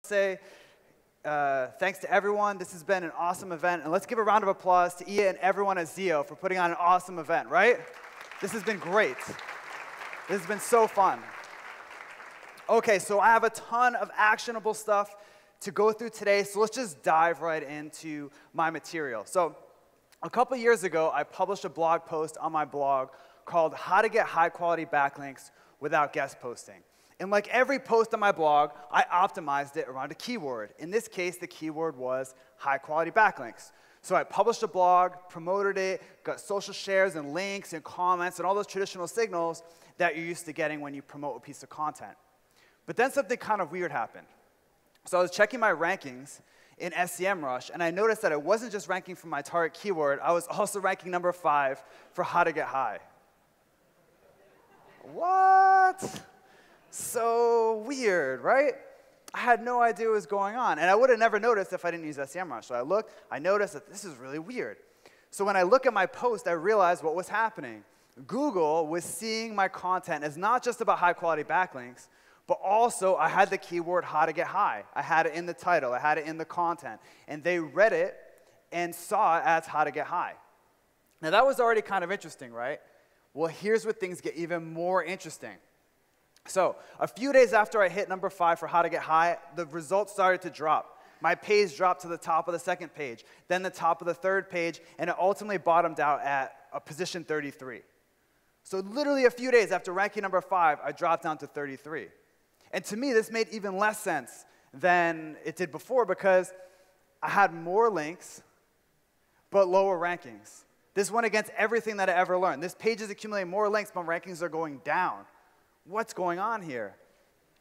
say thanks to everyone. This has been an awesome event. And let's give a round of applause to Ia and everyone at SEO for putting on an awesome event, right? This has been great. This has been so fun. OK, so I have a ton of actionable stuff to go through today. So let's just dive right into my material. So a couple years ago, I published a blog post on my blog called How to Get High-Quality Backlinks Without Guest Posting. And like every post on my blog, I optimized it around a keyword. In this case, the keyword was high-quality backlinks. So I published a blog, promoted it, got social shares and links and comments and all those traditional signals that you're used to getting when you promote a piece of content. But then something kind of weird happened. So I was checking my rankings in SEMrush, and I noticed that I wasn't just ranking for my target keyword, I was also ranking number 5 for how to get high. What? So weird, right? I had no idea what was going on, and I would have never noticed if I didn't use SEMrush. So I looked, I noticed that this is really weird. So when I look at my post, I realized what was happening. Google was seeing my content as not just about high-quality backlinks, but also I had the keyword how to get high. I had it in the title. I had it in the content. And they read it and saw it as how to get high. Now, that was already kind of interesting, right? Well, here's where things get even more interesting. So a few days after I hit number 5 for how to get high, the results started to drop. My page dropped to the top of the second page, then the top of the third page, and it ultimately bottomed out at position 33. So literally a few days after ranking number 5, I dropped down to 33. And to me, this made even less sense than it did before because I had more links, but lower rankings. This went against everything that I ever learned. This page is accumulating more links, but rankings are going down. What's going on here?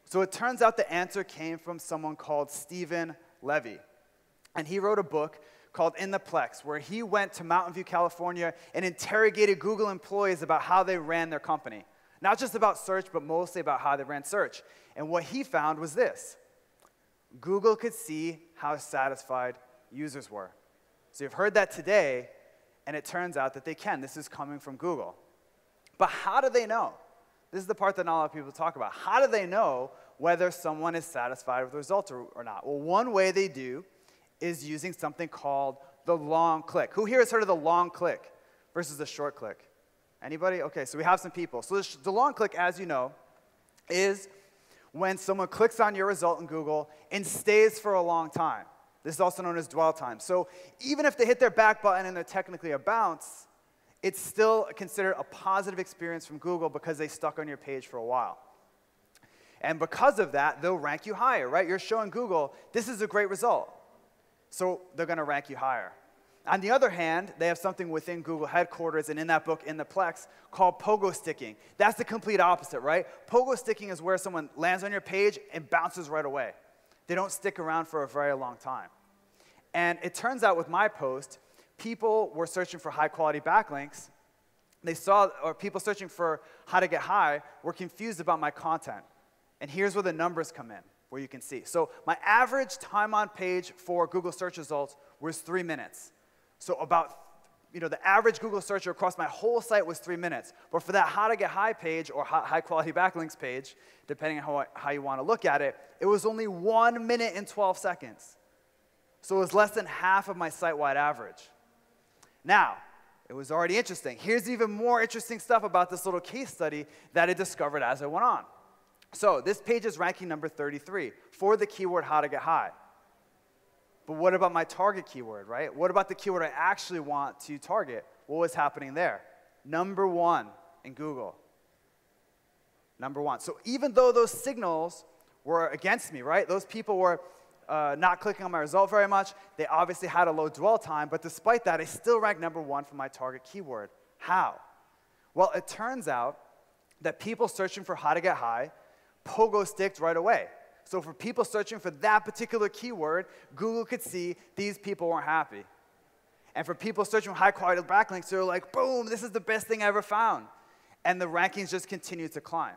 So it turns out the answer came from someone called Stephen Levy. And he wrote a book called In the Plex, where he went to Mountain View, California, and interrogated Google employees about how they ran their company. Not just about search, but mostly about how they ran search. And what he found was this. Google could see how satisfied users were. So you've heard that today, and it turns out that they can. This is coming from Google. But how do they know? This is the part that not a lot of people talk about. How do they know whether someone is satisfied with the results or not? Well, one way they do is using something called the long click. Who here has heard of the long click versus the short click? Anybody? OK, so we have some people. So the long click, as you know, is when someone clicks on your result in Google and stays for a long time. This is also known as dwell time. So even if they hit their back button and they're technically a bounce, it's still considered a positive experience from Google because they stuck on your page for a while. And because of that, they'll rank you higher, right? You're showing Google, this is a great result. So they're going to rank you higher. On the other hand, they have something within Google headquarters and in that book, In the Plex, called pogo sticking. That's the complete opposite, right? Pogo sticking is where someone lands on your page and bounces right away. They don't stick around for a very long time. And it turns out with my post, people were searching for high-quality backlinks. They saw, or people searching for how to get high were confused about my content. And here's where the numbers come in, where you can see. So my average time on page for Google search results was 3 minutes. So about, the average Google searcher across my whole site was 3 minutes. But for that how to get high page or high-quality backlinks page, depending on how you want to look at it, it was only 1 minute and 12 seconds. So it was less than half of my site-wide average. Now, it was already interesting. Here's even more interesting stuff about this little case study that I discovered as I went on. So this page is ranking number 33 for the keyword how to get high. But what about my target keyword, right? What about the keyword I actually want to target? What was happening there? Number 1 in Google. Number 1. So even though those signals were against me, right? Those people were not clicking on my result very much. They obviously had a low dwell time. But despite that, I still ranked number 1 for my target keyword. How? Well, it turns out that people searching for how to get high pogo sticked right away. So for people searching for that particular keyword, Google could see these people weren't happy. And for people searching for high-quality backlinks, they're like, boom, this is the best thing I ever found. And the rankings just continue to climb.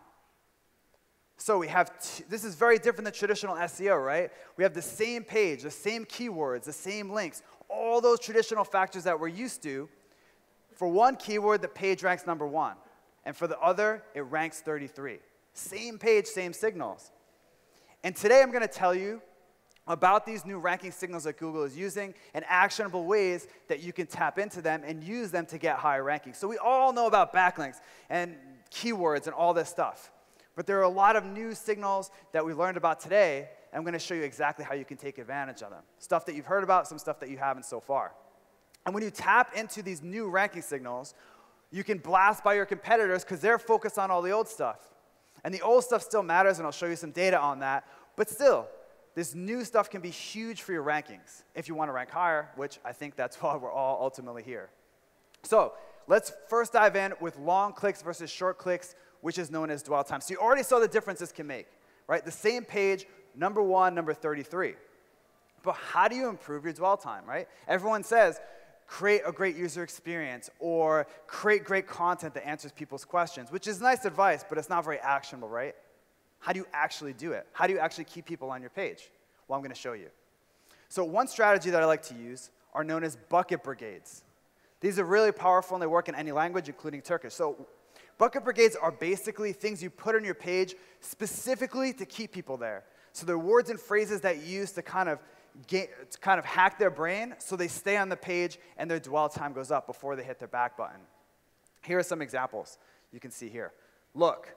So we have, this is very different than traditional SEO, right? We have the same page, the same keywords, the same links, all those traditional factors that we're used to. For one keyword, the page ranks number 1. And for the other, it ranks 33. Same page, same signals. And today I'm going to tell you about these new ranking signals that Google is using and actionable ways that you can tap into them and use them to get higher rankings. So we all know about backlinks and keywords and all this stuff. But there are a lot of new signals that we learned about today, and I'm going to show you exactly how you can take advantage of them. Stuff that you've heard about, some stuff that you haven't so far. And when you tap into these new ranking signals, you can blast by your competitors because they're focused on all the old stuff. And the old stuff still matters, and I'll show you some data on that. But still, this new stuff can be huge for your rankings if you want to rank higher, which I think that's why we're all ultimately here. So let's first dive in with long clicks versus short clicks, which is known as dwell time. So you already saw the difference this can make, right? The same page, number 1, number 33. But how do you improve your dwell time, right? Everyone says, create a great user experience or create great content that answers people's questions, which is nice advice, but it's not very actionable, right? How do you actually do it? How do you actually keep people on your page? Well, I'm going to show you. So one strategy that I like to use are known as bucket brigades. These are really powerful, and they work in any language, including Turkish. So bucket brigades are basically things you put on your page specifically to keep people there. So they're words and phrases that you use to kind of hack their brain so they stay on the page and their dwell time goes up before they hit their back button. Here are some examples you can see here. Look.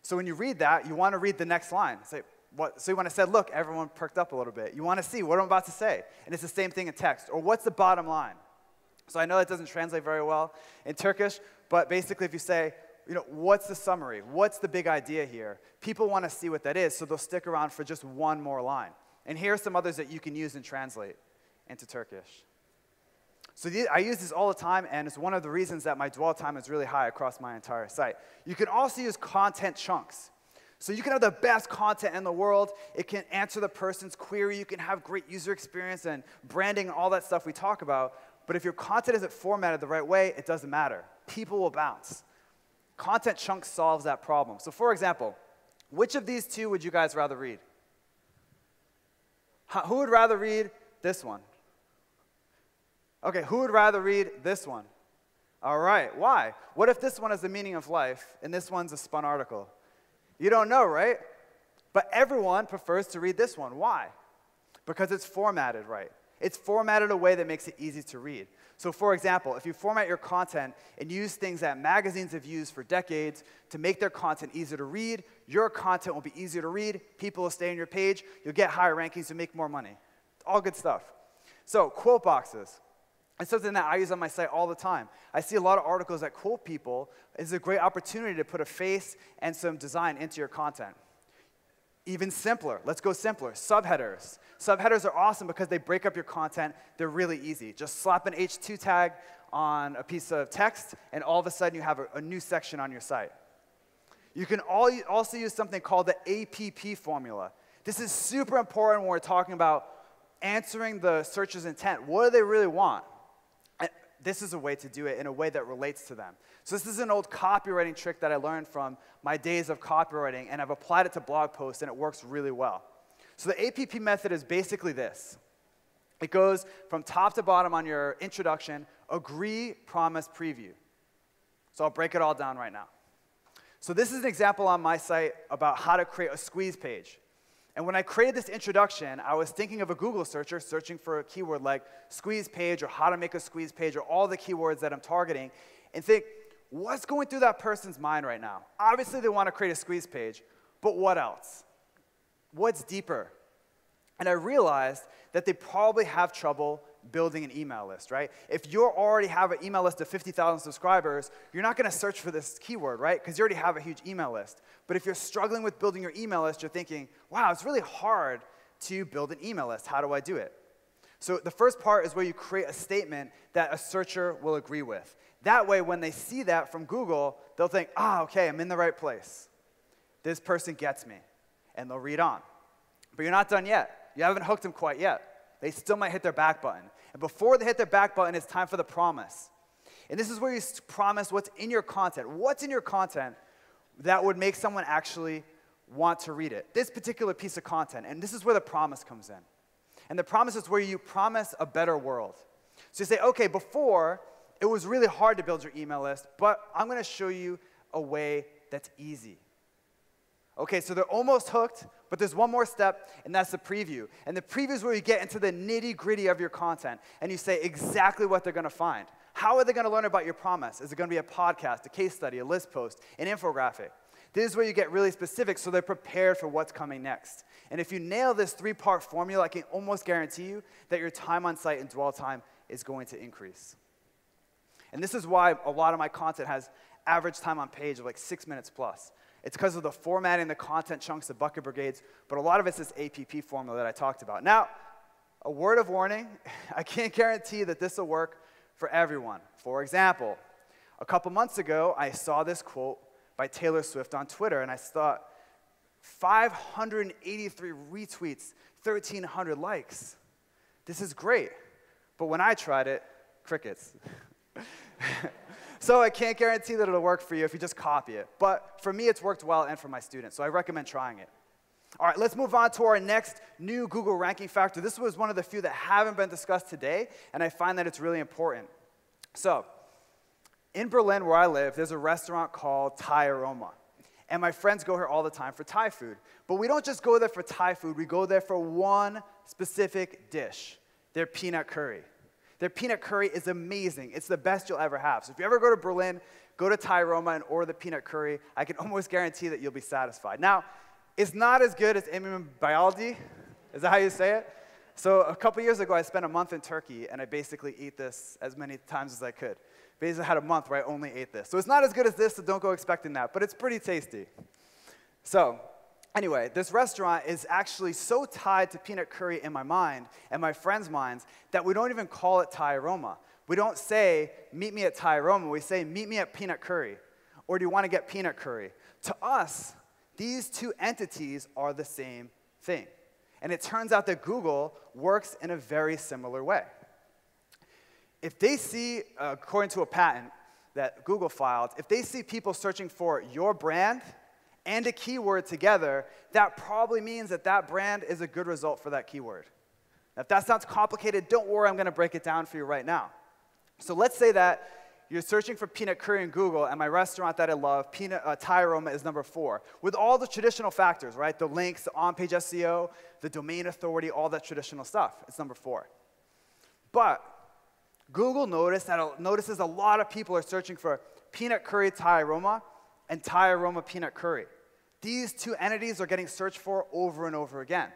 So when you read that, you want to read the next line. Say, what? So when I said, look, everyone perked up a little bit. You want to see what I'm about to say. And it's the same thing in text. Or what's the bottom line? So I know that doesn't translate very well in Turkish, but basically if you say, what's the summary? What's the big idea here? People want to see what that is, so they'll stick around for just one more line. And here are some others that you can use and translate into Turkish. So I use this all the time, and it's one of the reasons that my dwell time is really high across my entire site. You can also use content chunks. So you can have the best content in the world. It can answer the person's query. You can have great user experience and branding and all that stuff we talk about. But if your content isn't formatted the right way, it doesn't matter. People will bounce. Content chunks solves that problem. So for example, which of these two would you guys rather read? Who would rather read this one? Okay, who would rather read this one? All right, why? What if this one is the meaning of life and this one's a spun article? You don't know, right? But everyone prefers to read this one. Why? Because it's formatted right. It's formatted a way that makes it easy to read. So for example, if you format your content and use things that magazines have used for decades to make their content easier to read, your content will be easier to read, people will stay on your page, you'll get higher rankings and make more money. All good stuff. So quote boxes. It's something that I use on my site all the time. I see a lot of articles that quote people. It's a great opportunity to put a face and some design into your content. Even simpler. Let's go simpler. Subheaders. Subheaders are awesome because they break up your content. They're really easy. Just slap an H2 tag on a piece of text, and all of a sudden you have a new section on your site. You can also use something called the APP formula. This is super important when we're talking about answering the searcher's intent. What do they really want? This is a way to do it in a way that relates to them. So this is an old copywriting trick that I learned from my days of copywriting, and I've applied it to blog posts, and it works really well. So the APP method is basically this. It goes from top to bottom on your introduction, agree, promise, preview. So I'll break it all down right now. So this is an example on my site about how to create a squeeze page. And when I created this introduction, I was thinking of a Google searcher searching for a keyword like squeeze page or how to make a squeeze page or all the keywords that I'm targeting, and think, what's going through that person's mind right now? Obviously, they want to create a squeeze page, but what else? What's deeper? And I realized that they probably have trouble building an email list, right? If you already have an email list of 50,000 subscribers, you're not going to search for this keyword, right? Because you already have a huge email list. But if you're struggling with building your email list, you're thinking, wow, it's really hard to build an email list. How do I do it? So the first part is where you create a statement that a searcher will agree with. That way, when they see that from Google, they'll think, okay, I'm in the right place. This person gets me. And they'll read on. But you're not done yet. You haven't hooked them quite yet. They still might hit their back button. And before they hit their back button, it's time for the promise. And this is where you promise what's in your content. What's in your content that would make someone actually want to read it? This particular piece of content. And this is where the promise comes in. And the promise is where you promise a better world. So you say, okay, before, it was really hard to build your email list, but I'm going to show you a way that's easy. Okay, so they're almost hooked, but there's one more step, and that's the preview. And the preview is where you get into the nitty-gritty of your content, and you say exactly what they're going to find. How are they going to learn about your promise? Is it going to be a podcast, a case study, a list post, an infographic? This is where you get really specific so they're prepared for what's coming next. And if you nail this 3-part formula, I can almost guarantee you that your time on site and dwell time is going to increase. And this is why a lot of my content has average time on page of like 6 minutes plus. It's because of the formatting, the content chunks, the bucket brigades, but a lot of it's this APP formula that I talked about. Now, a word of warning, I can't guarantee that this will work for everyone. For example, a couple months ago, I saw this quote by Taylor Swift on Twitter, and I thought, 583 retweets, 1,300 likes. This is great. But when I tried it, crickets. So I can't guarantee that it'll work for you if you just copy it. But for me, it's worked well, and for my students, so I recommend trying it. All right, let's move on to our next new Google ranking factor. This was one of the few that haven't been discussed today, and I find that it's really important. So, in Berlin, where I live, there's a restaurant called Thai Aroma. And my friends go here all the time for Thai food. But we don't just go there for Thai food. We go there for one specific dish, their peanut curry. Their peanut curry is amazing. It's the best you'll ever have. So if you ever go to Berlin, go to Thai Aroma and order the peanut curry. I can almost guarantee that you'll be satisfied. Now, it's not as good as imam bialdi. Is that how you say it? So a couple years ago, I spent a month in Turkey, and I basically ate this as many times as I could. Basically, I had a month where I only ate this. So it's not as good as this, so don't go expecting that, but it's pretty tasty. So anyway, this restaurant is actually so tied to peanut curry in my mind and my friends' minds that we don't even call it Thai Aroma. We don't say, meet me at Thai Aroma. We say, meet me at peanut curry. Or do you want to get peanut curry? To us, these two entities are the same thing. And it turns out that Google works in a very similar way. If they see, according to a patent that Google filed, if they see people searching for your brand and a keyword together, that probably means that that brand is a good result for that keyword. Now, if that sounds complicated, don't worry, I'm going to break it down for you right now. So let's say that you're searching for peanut curry in Google, and my restaurant that I love, Thai Aroma, is number 4. With all the traditional factors, right? The links, the on-page SEO, the domain authority, all that traditional stuff. It's number 4. But Google notices a lot of people are searching for peanut curry Thai Aroma and Thai Aroma peanut curry. These two entities are getting searched for over and over again.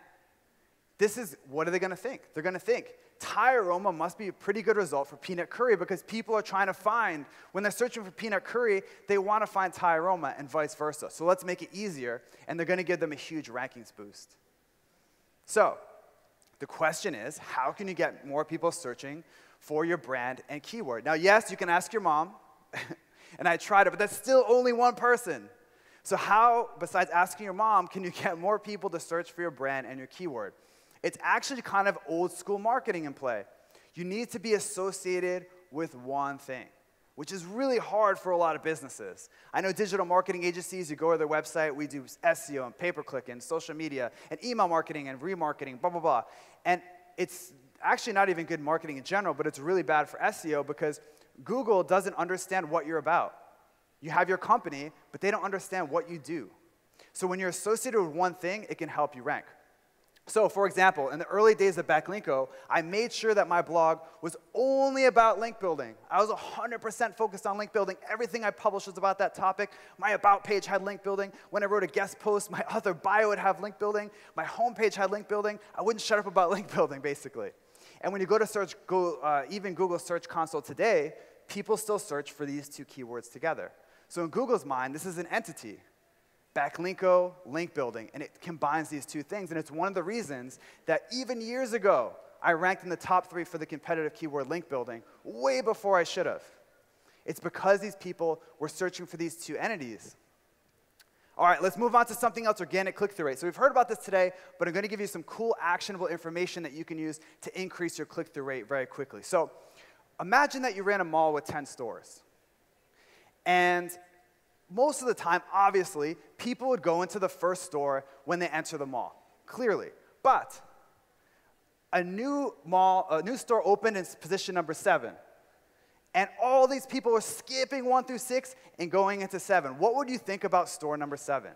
What are they going to think? They're going to think, Thai Aroma must be a pretty good result for peanut curry because people are trying to find, when they're searching for peanut curry, they want to find Thai Aroma and vice versa. So let's make it easier, and they're going to give them a huge rankings boost. So the question is, how can you get more people searching for your brand and keyword? Now, yes, you can ask your mom, and I tried it, but that's still only one person. So how, besides asking your mom, can you get more people to search for your brand and your keyword? It's actually kind of old school marketing in play. You need to be associated with one thing, which is really hard for a lot of businesses. I know digital marketing agencies, you go to their website, we do SEO and pay-per-click and social media and email marketing and remarketing, blah, blah, blah. And it's actually not even good marketing in general, but it's really bad for SEO because Google doesn't understand what you're about. You have your company, but they don't understand what you do. So when you're associated with one thing, it can help you rank. So, for example, in the early days of Backlinko, I made sure that my blog was only about link building. I was 100% focused on link building. Everything I published was about that topic. My About page had link building. When I wrote a guest post, my author bio would have link building. My homepage had link building. I wouldn't shut up about link building, basically. And when you go to search, even Google Search Console today, people still search for these two keywords together. So in Google's mind, this is an entity. Backlinko, link building, and it combines these two things. And it's one of the reasons that even years ago, I ranked in the top 3 for the competitive keyword link building, way before I should have. It's because these people were searching for these two entities. All right, let's move on to something else, organic click-through rate. So we've heard about this today, but I'm going to give you some cool, actionable information that you can use to increase your click-through rate very quickly. So imagine that you ran a mall with 10 stores. And most of the time, obviously, people would go into the first store when they enter the mall, clearly. But a new store opened in position number 7. And all these people were skipping 1 through 6 and going into 7. What would you think about store number 7?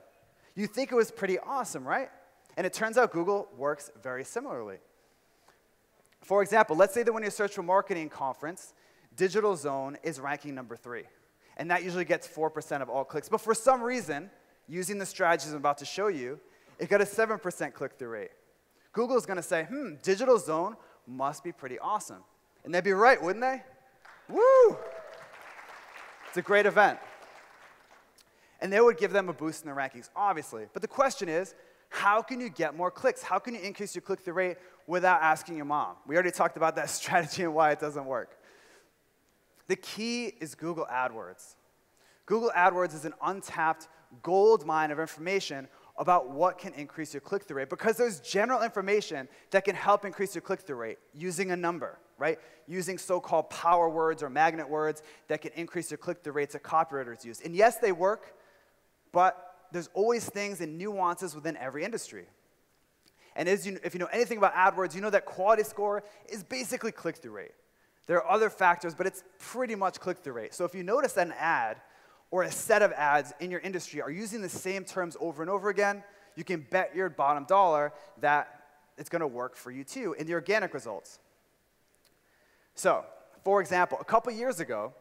You think it was pretty awesome, right? And it turns out Google works very similarly. For example, let's say that when you search for marketing conference, Digitalzone is ranking number 3. And that usually gets 4% of all clicks. But for some reason, using the strategies I'm about to show you, it got a 7% click-through rate. Google's going to say, Digitalzone must be pretty awesome. And they'd be right, wouldn't they? Woo! It's a great event. And they would give them a boost in the rankings, obviously. But the question is, how can you get more clicks? How can you increase your click-through rate without asking your mom? We already talked about that strategy and why it doesn't work. The key is Google AdWords. Google AdWords is an untapped gold mine of information about what can increase your click-through rate, because there's general information that can help increase your click-through rate using a number, right? Using so-called power words or magnet words that can increase your click-through rates that copywriters use. And yes, they work, but there's always things and nuances within every industry. And if you know anything about AdWords, you know that quality score is basically click-through rate. There are other factors, but it's pretty much click-through rate. So if you notice that an ad or a set of ads in your industry are using the same terms over and over again, you can bet your bottom dollar that it's going to work for you too in the organic results. So, for example, a couple years ago,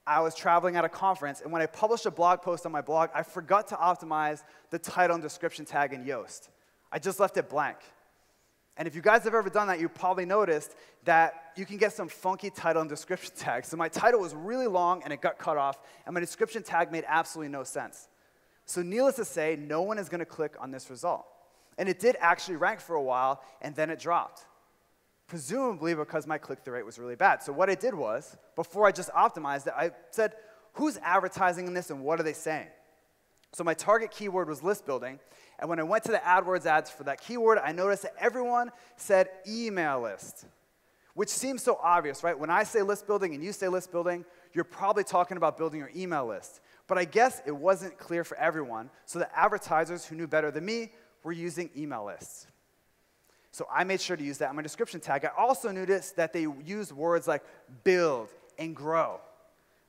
I was traveling at a conference, and when I published a blog post on my blog, I forgot to optimize the title and description tag in Yoast. I just left it blank. And if you guys have ever done that, you probably noticed that you can get some funky title and description tags. So my title was really long, and it got cut off, and my description tag made absolutely no sense. So needless to say, no one is going to click on this result. And it did actually rank for a while, and then it dropped, presumably because my click-through rate was really bad. So what I did was, before I just optimized it, I said, who's advertising in this, and what are they saying? So my target keyword was list building, and when I went to the AdWords ads for that keyword, I noticed that everyone said email list, which seems so obvious, right? When I say list building and you say list building, you're probably talking about building your email list. But I guess it wasn't clear for everyone, so the advertisers who knew better than me were using email lists. So I made sure to use that in my description tag. I also noticed that they used words like build and grow.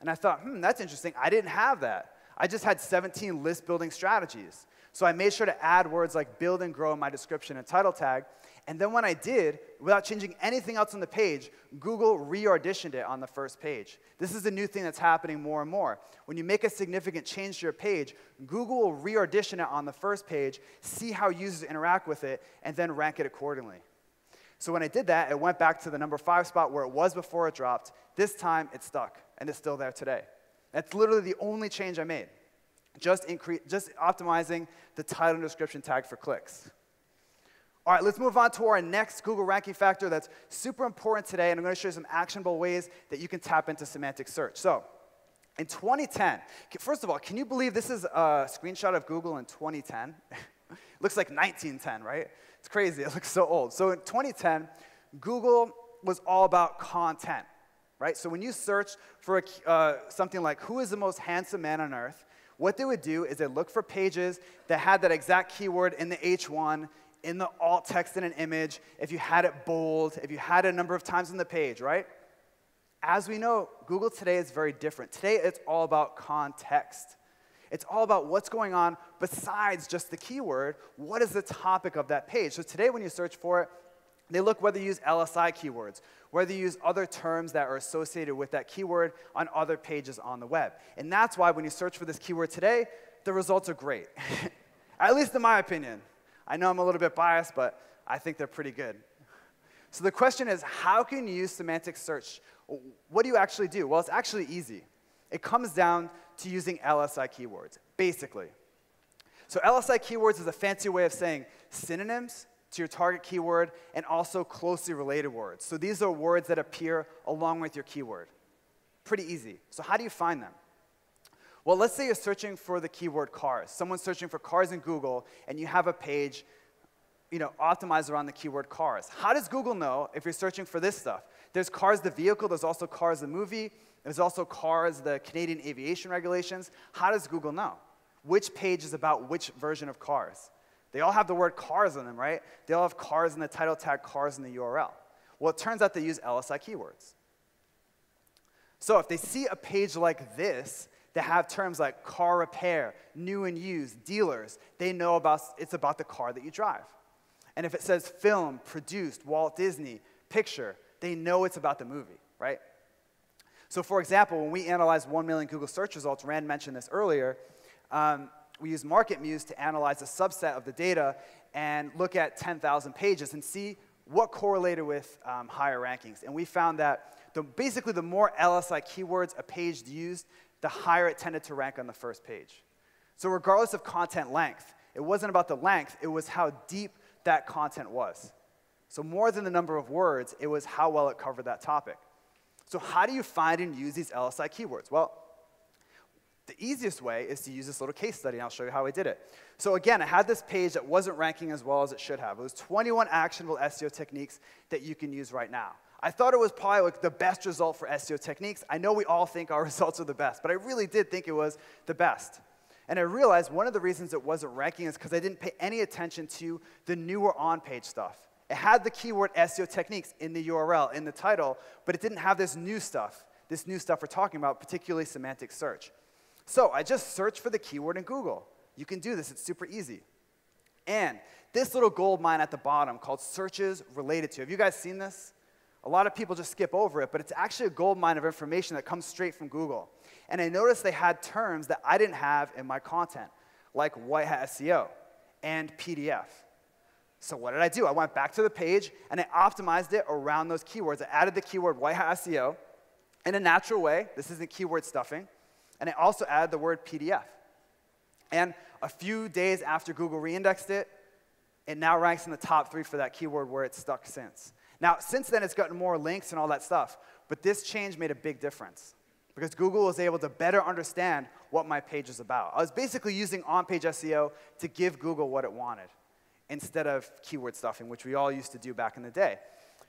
And I thought, that's interesting. I didn't have that. I just had 17 list building strategies. So I made sure to add words like build and grow in my description and title tag. And then when I did, without changing anything else on the page, Google re-auditioned it on the first page. This is a new thing that's happening more and more. When you make a significant change to your page, Google will re-audition it on the first page, see how users interact with it, and then rank it accordingly. So when I did that, it went back to the number 5 spot where it was before it dropped. This time, it stuck, and it's still there today. That's literally the only change I made, just optimizing the title and description tag for clicks. All right, let's move on to our next Google ranking factor that's super important today, and I'm going to show you some actionable ways that you can tap into semantic search. So in 2010, first of all, can you believe this is a screenshot of Google in 2010? Looks like 1910, right? It's crazy. It looks so old. So in 2010, Google was all about content, right? So when you search for something like who is the most handsome man on earth, what they would do is they look for pages that had that exact keyword in the H1, in the alt text in an image, if you had it bold, if you had it a number of times on the page, right? As we know, Google today is very different. Today, it's all about context. It's all about what's going on besides just the keyword. What is the topic of that page? So today, when you search for it, they look whether you use LSI keywords, whether you use other terms that are associated with that keyword on other pages on the web. And that's why when you search for this keyword today, the results are great, at least in my opinion. I know I'm a little bit biased, but I think they're pretty good. So the question is, how can you use semantic search? What do you actually do? Well, it's actually easy. It comes down to using LSI keywords, basically. So LSI keywords is a fancy way of saying synonyms to your target keyword and also closely related words. So these are words that appear along with your keyword. Pretty easy. So how do you find them? Well, let's say you're searching for the keyword cars. Someone's searching for cars in Google, and you have a page optimized around the keyword cars. How does Google know if you're searching for this stuff? There's Cars the vehicle. There's also Cars the movie. There's also Cars the Canadian aviation regulations. How does Google know? Which page is about which version of cars? They all have the word cars in them, right? They all have cars in the title tag, cars in the URL. Well, it turns out they use LSI keywords. So if they see a page like this, that have terms like car repair, new and used, dealers, they know it's about the car that you drive. And if it says film, produced, Walt Disney, picture, they know it's about the movie, right? So for example, when we analyzed 1 million Google search results, Rand mentioned this earlier, we used MarketMuse to analyze a subset of the data and look at 10,000 pages and see what correlated with higher rankings. And we found that basically the more LSI keywords a page used, the higher it tended to rank on the first page. So regardless of content length, it wasn't about the length, it was how deep that content was. So more than the number of words, it was how well it covered that topic. So how do you find and use these LSI keywords? Well, the easiest way is to use this little case study, and I'll show you how I did it. So again, I had this page that wasn't ranking as well as it should have. It was 21 actionable SEO techniques that you can use right now. I thought it was probably like the best result for SEO techniques. I know we all think our results are the best, but I really did think it was the best. And I realized one of the reasons it wasn't ranking is because I didn't pay any attention to the newer on-page stuff. It had the keyword SEO techniques in the URL, in the title, but it didn't have this new stuff we're talking about, particularly semantic search. So I just searched for the keyword in Google. You can do this. It's super easy. And this little gold mine at the bottom called searches related to. Have you guys seen this? A lot of people just skip over it, but it's actually a gold mine of information that comes straight from Google. And I noticed they had terms that I didn't have in my content, like white hat SEO and PDF. So what did I do? I went back to the page, and I optimized it around those keywords. I added the keyword white hat SEO in a natural way. This isn't keyword stuffing. And I also added the word PDF. And a few days after Google reindexed it, it now ranks in the top 3 for that keyword where it's stuck since. Now, since then, it's gotten more links and all that stuff. But this change made a big difference because Google was able to better understand what my page is about. I was basically using on-page SEO to give Google what it wanted instead of keyword stuffing, which we all used to do back in the day.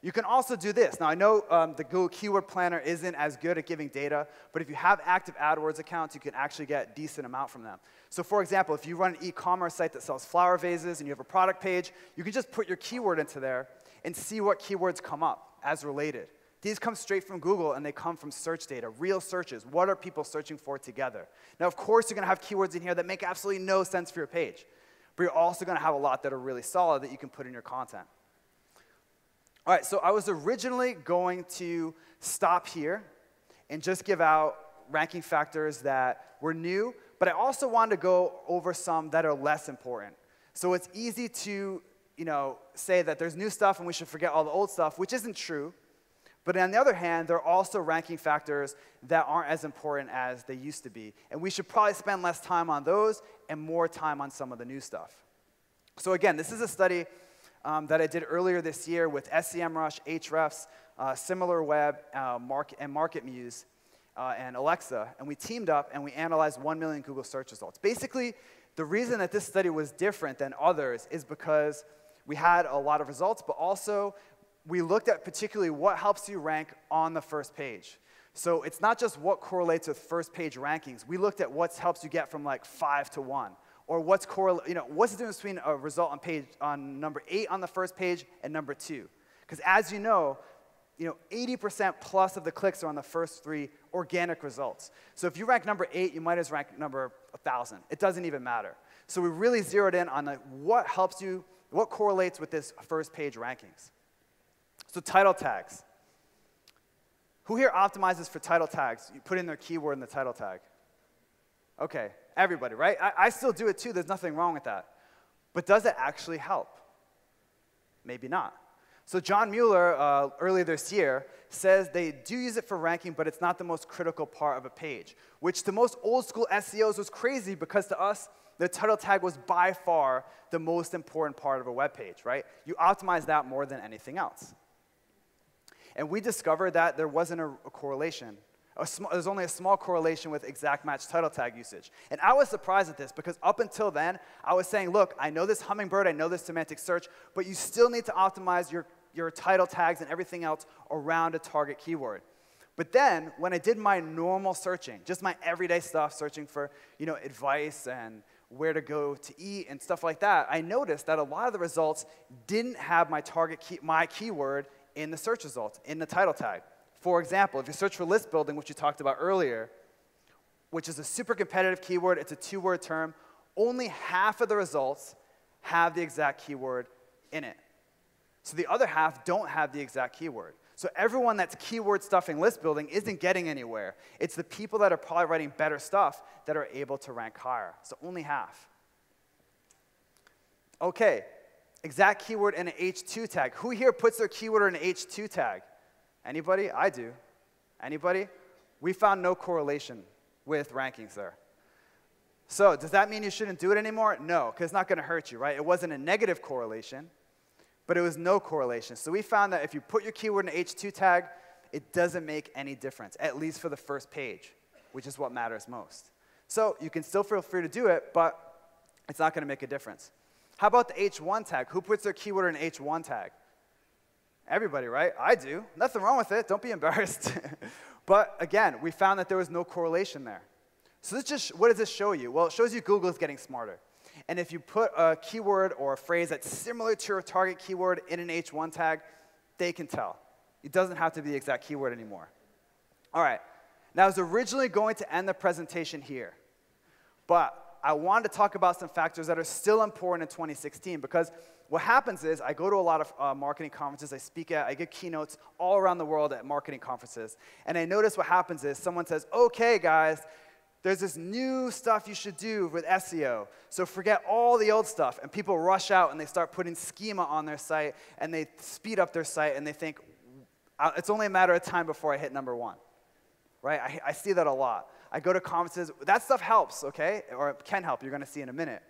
You can also do this. Now, I know the Google Keyword Planner isn't as good at giving data, but if you have active AdWords accounts, you can actually get a decent amount from them. So for example, if you run an e-commerce site that sells flower vases and you have a product page, you can just put your keyword into there and see what keywords come up as related. These come straight from Google, and they come from search data, real searches. What are people searching for together? Now, of course, you're going to have keywords in here that make absolutely no sense for your page, but you're also going to have a lot that are really solid that you can put in your content. All right, so I was originally going to stop here and just give out ranking factors that were new, but I also wanted to go over some that are less important. So it's easy to say that there's new stuff and we should forget all the old stuff, which isn't true. But on the other hand, there are also ranking factors that aren't as important as they used to be. And we should probably spend less time on those and more time on some of the new stuff. So again, this is a study that I did earlier this year with SEMrush, Ahrefs, SimilarWeb, and MarketMuse, and Alexa. And we teamed up and we analyzed 1 million Google search results. Basically, the reason that this study was different than others is because we had a lot of results, but also we looked at particularly what helps you rank on the first page. So it's not just what correlates with first page rankings. We looked at what helps you get from like 5 to 1. Or what's the difference between a result on number 8 on the first page and number 2? Because as you know, 80% plus of the clicks are on the first 3 organic results. So if you rank number 8, you might as rank number 1,000. It doesn't even matter. So we really zeroed in on what helps you, what correlates with this first page rankings. So title tags. Who here optimizes for title tags? You put in their keyword in the title tag. Okay, everybody, right? I still do it too. There's nothing wrong with that. But does it actually help? Maybe not. So John Mueller, earlier this year, says they do use it for ranking, but it's not the most critical part of a page, which to most old school SEOs was crazy because to us, the title tag was by far the most important part of a web page, right? You optimize that more than anything else. And we discovered that there wasn't a correlation. There's only a small correlation with exact match title tag usage. And I was surprised at this because up until then, I was saying, look, I know this hummingbird, I know this semantic search, but you still need to optimize your title tags and everything else around a target keyword. But then, when I did my normal searching, just my everyday stuff, searching for advice and where to go to eat and stuff like that, I noticed that a lot of the results didn't have my keyword in the search results, in the title tag. For example, if you search for list building, which you talked about earlier, which is a super competitive keyword. It's a 2-word term. Only half of the results have the exact keyword in it. So the other half don't have the exact keyword. So everyone that's keyword stuffing list building isn't getting anywhere. It's the people that are probably writing better stuff that are able to rank higher. So only half. Okay, exact keyword in an H2 tag. Who here puts their keyword in an H2 tag? Anybody? I do. Anybody? We found no correlation with rankings there. So does that mean you shouldn't do it anymore? No, because it's not going to hurt you, right? It wasn't a negative correlation, but it was no correlation. So we found that if you put your keyword in an H2 tag, it doesn't make any difference, at least for the first page, which is what matters most. So you can still feel free to do it, but it's not going to make a difference. How about the H1 tag? Who puts their keyword in an H1 tag? Everybody, right? I do. Nothing wrong with it. Don't be embarrassed. But again, we found that there was no correlation there. So what does this show you? Well, it shows you Google is getting smarter. And if you put a keyword or a phrase that's similar to your target keyword in an H1 tag, they can tell. It doesn't have to be the exact keyword anymore. All right. Now, I was originally going to end the presentation here. But I wanted to talk about some factors that are still important in 2016, because what happens is I go to a lot of marketing conferences, I speak at, I give keynotes all around the world at marketing conferences, and I notice what happens is someone says, okay, guys, there's this new stuff you should do with SEO, so forget all the old stuff, and people rush out and they start putting schema on their site, and they speed up their site, and they think, it's only a matter of time before I hit #1, right? I see that a lot. I go to conferences. That stuff helps, okay? Or it can help. You're going to see in a minute.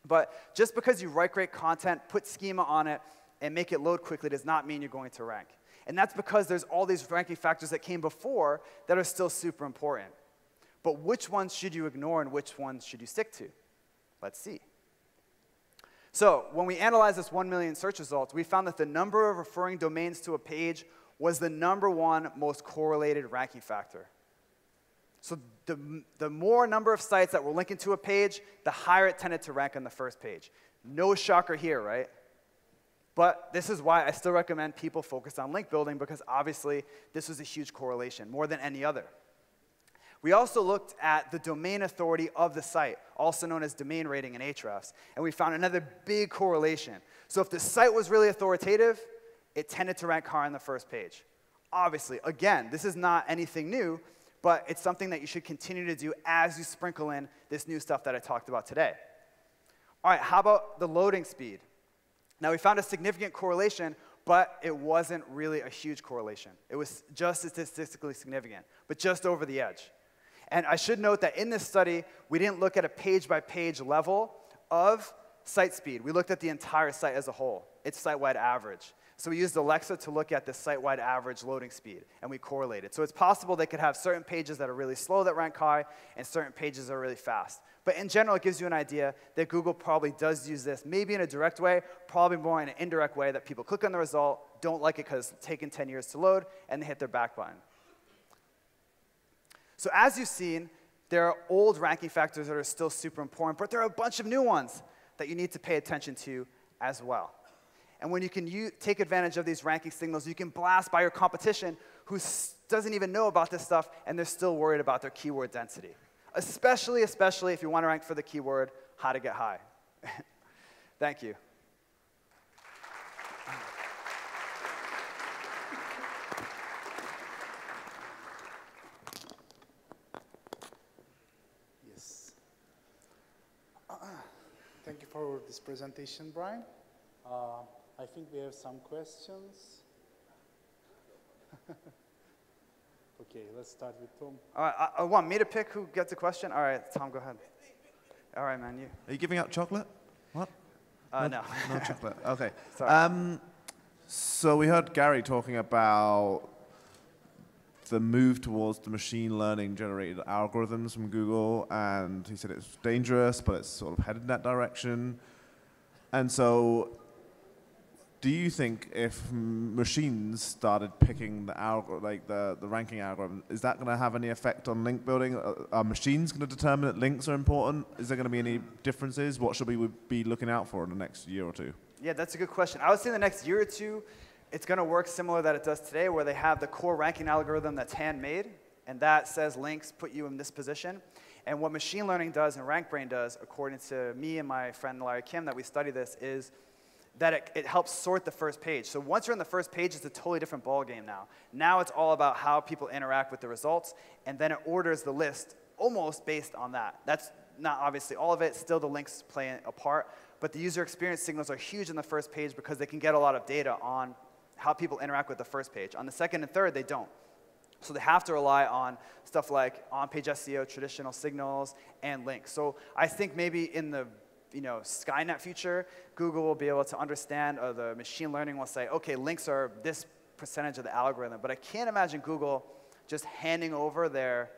But just because you write great content, put schema on it, and make it load quickly does not mean you're going to rank. And that's because there's all these ranking factors that came before that are still super important. But which ones should you ignore and which ones should you stick to? Let's see. So when we analyzed this 1 million search results, we found that the number of referring domains to a page was the #1 most correlated ranking factor. So the more number of sites that were linking to a page, the higher it tended to rank on the first page. No shocker here, right? But this is why I still recommend people focus on link building, because obviously this was a huge correlation, more than any other. We also looked at the domain authority of the site, also known as domain rating in Ahrefs, and we found another big correlation. So if the site was really authoritative, it tended to rank higher on the first page. Obviously, again, this is not anything new, but it's something that you should continue to do as you sprinkle in this new stuff that I talked about today. All right, how about the loading speed? Now, we found a significant correlation, but it wasn't really a huge correlation. It was just statistically significant, but just over the edge. And I should note that in this study, we didn't look at a page-by-page level of site speed. We looked at the entire site as a whole, its site-wide average. So we used Alexa to look at the site-wide average loading speed, and we correlated. So it's possible they could have certain pages that are really slow that rank high, and certain pages that are really fast. But in general, it gives you an idea that Google probably does use this, maybe in a direct way, probably more in an indirect way, that people click on the result, don't like it because it's taken 10 years to load, and they hit their back button. So as you've seen, there are old ranking factors that are still super important, but there are a bunch of new ones that you need to pay attention to as well. And when you can take advantage of these ranking signals, you can blast by your competition who doesn't even know about this stuff, and they're still worried about their keyword density. Especially if you want to rank for the keyword, how to get high. Thank you. Yes. Thank you for this presentation, Brian. I think we have some questions. Okay, let's start with Tom. All right, I want me to pick who gets a question? All right, Tom, go ahead. All right, man, you. Are you giving out chocolate? What? No. No chocolate. Okay. Sorry. So we heard Gary talking about the move towards the machine learning generated algorithms from Google, and he said it's dangerous, but it's sort of headed in that direction. And so, do you think if machines started picking the ranking algorithm, is that going to have any effect on link building? Are machines going to determine that links are important? Is there going to be any differences? What should we be looking out for in the next year or two? Yeah, that's a good question. I would say in the next year or two, it's going to work similar that it does today, where they have the core ranking algorithm that's handmade, and that says links put you in this position. And what machine learning does and RankBrain does, according to me and my friend Larry Kim that we study this, is that it helps sort the first page. So once you're on the first page, it's a totally different ballgame now. Now it's all about how people interact with the results, and then it orders the list almost based on that. That's not obviously all of it. Still, the links play a part. But the user experience signals are huge on the first page because they can get a lot of data on how people interact with the first page. On the second and third, they don't. So they have to rely on stuff like on-page SEO, traditional signals, and links. So I think maybe in the Skynet future, Google will be able to understand, or the machine learning will say, okay, links are this percentage of the algorithm. But I can't imagine Google just handing over their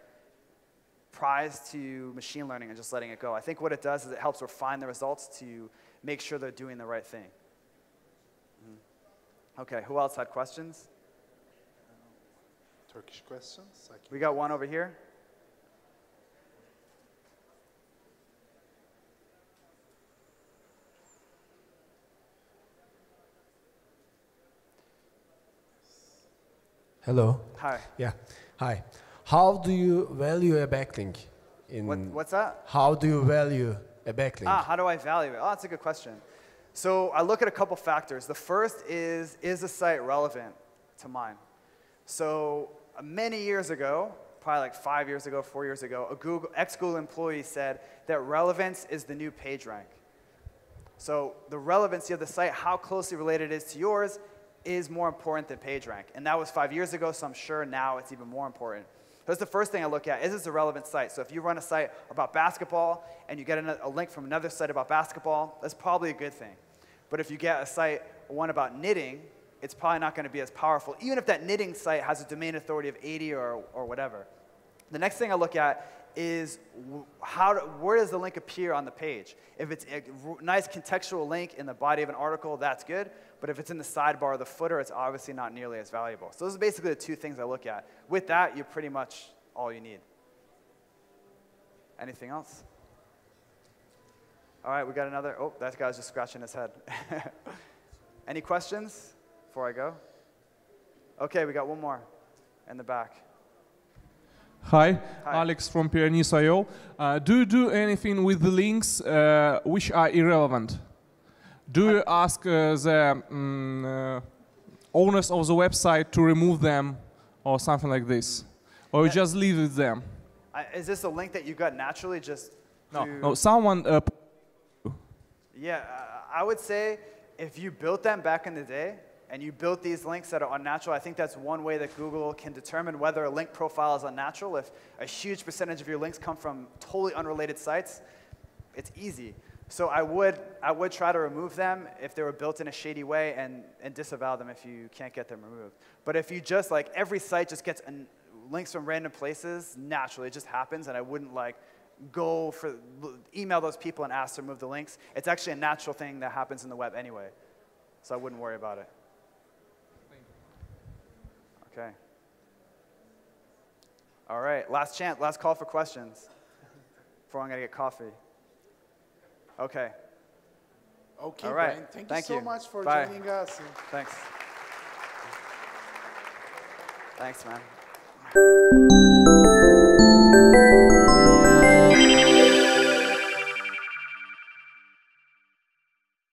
prize to machine learning and just letting it go. I think what it does is it helps refine the results to make sure they're doing the right thing. Okay, who else had questions? Turkish questions? We got one over here. Hello. Hi. Yeah. Hi. How do you value a backlink? What's that? How do you value a backlink? How do I value it? Oh, that's a good question. So I look at a couple factors. The first is the site relevant to mine? So many years ago, probably like 5 years ago, 4 years ago, a ex-Google employee said that relevance is the new page rank. So the relevancy of the site, how closely related it is to yours, is more important than page rank. And that was 5 years ago, so I'm sure now it's even more important. That's the first thing I look at. Is this a relevant site? So if you run a site about basketball and you get a link from another site about basketball, that's probably a good thing. But if you get a site, one about knitting, it's probably not going to be as powerful, even if that knitting site has a domain authority of 80 or whatever. The next thing I look at is where does the link appear on the page? If it's a nice contextual link in the body of an article, that's good. But if it's in the sidebar or the footer, it's obviously not nearly as valuable. So those are basically the two things I look at. With that, you're pretty much all you need. Anything else? All right, we got another. Oh, that guy's just scratching his head. Any questions before I go? Okay, we got one more in the back. Hi, Alex from Pyrenees.io. Do you do anything with the links which are irrelevant? Do you ask the owners of the website to remove them or something like this? Or you just leave it them? Is this a link that you got naturally just No, someone... Yeah, I would say if you built them back in the day, and you built these links that are unnatural, I think that's one way that Google can determine whether a link profile is unnatural. If a huge percentage of your links come from totally unrelated sites, it's easy. So I would try to remove them if they were built in a shady way and disavow them if you can't get them removed. But if you just, like, every site just gets links from random places, naturally, it just happens, and I wouldn't, like, email those people and ask to remove the links. It's actually a natural thing that happens in the web anyway. So I wouldn't worry about it. Okay. All right, last chance, last call for questions before I'm going to get coffee. Okay. Okay, all right. Brian, thank you so much for Bye. joining us. Thanks. Thanks, man.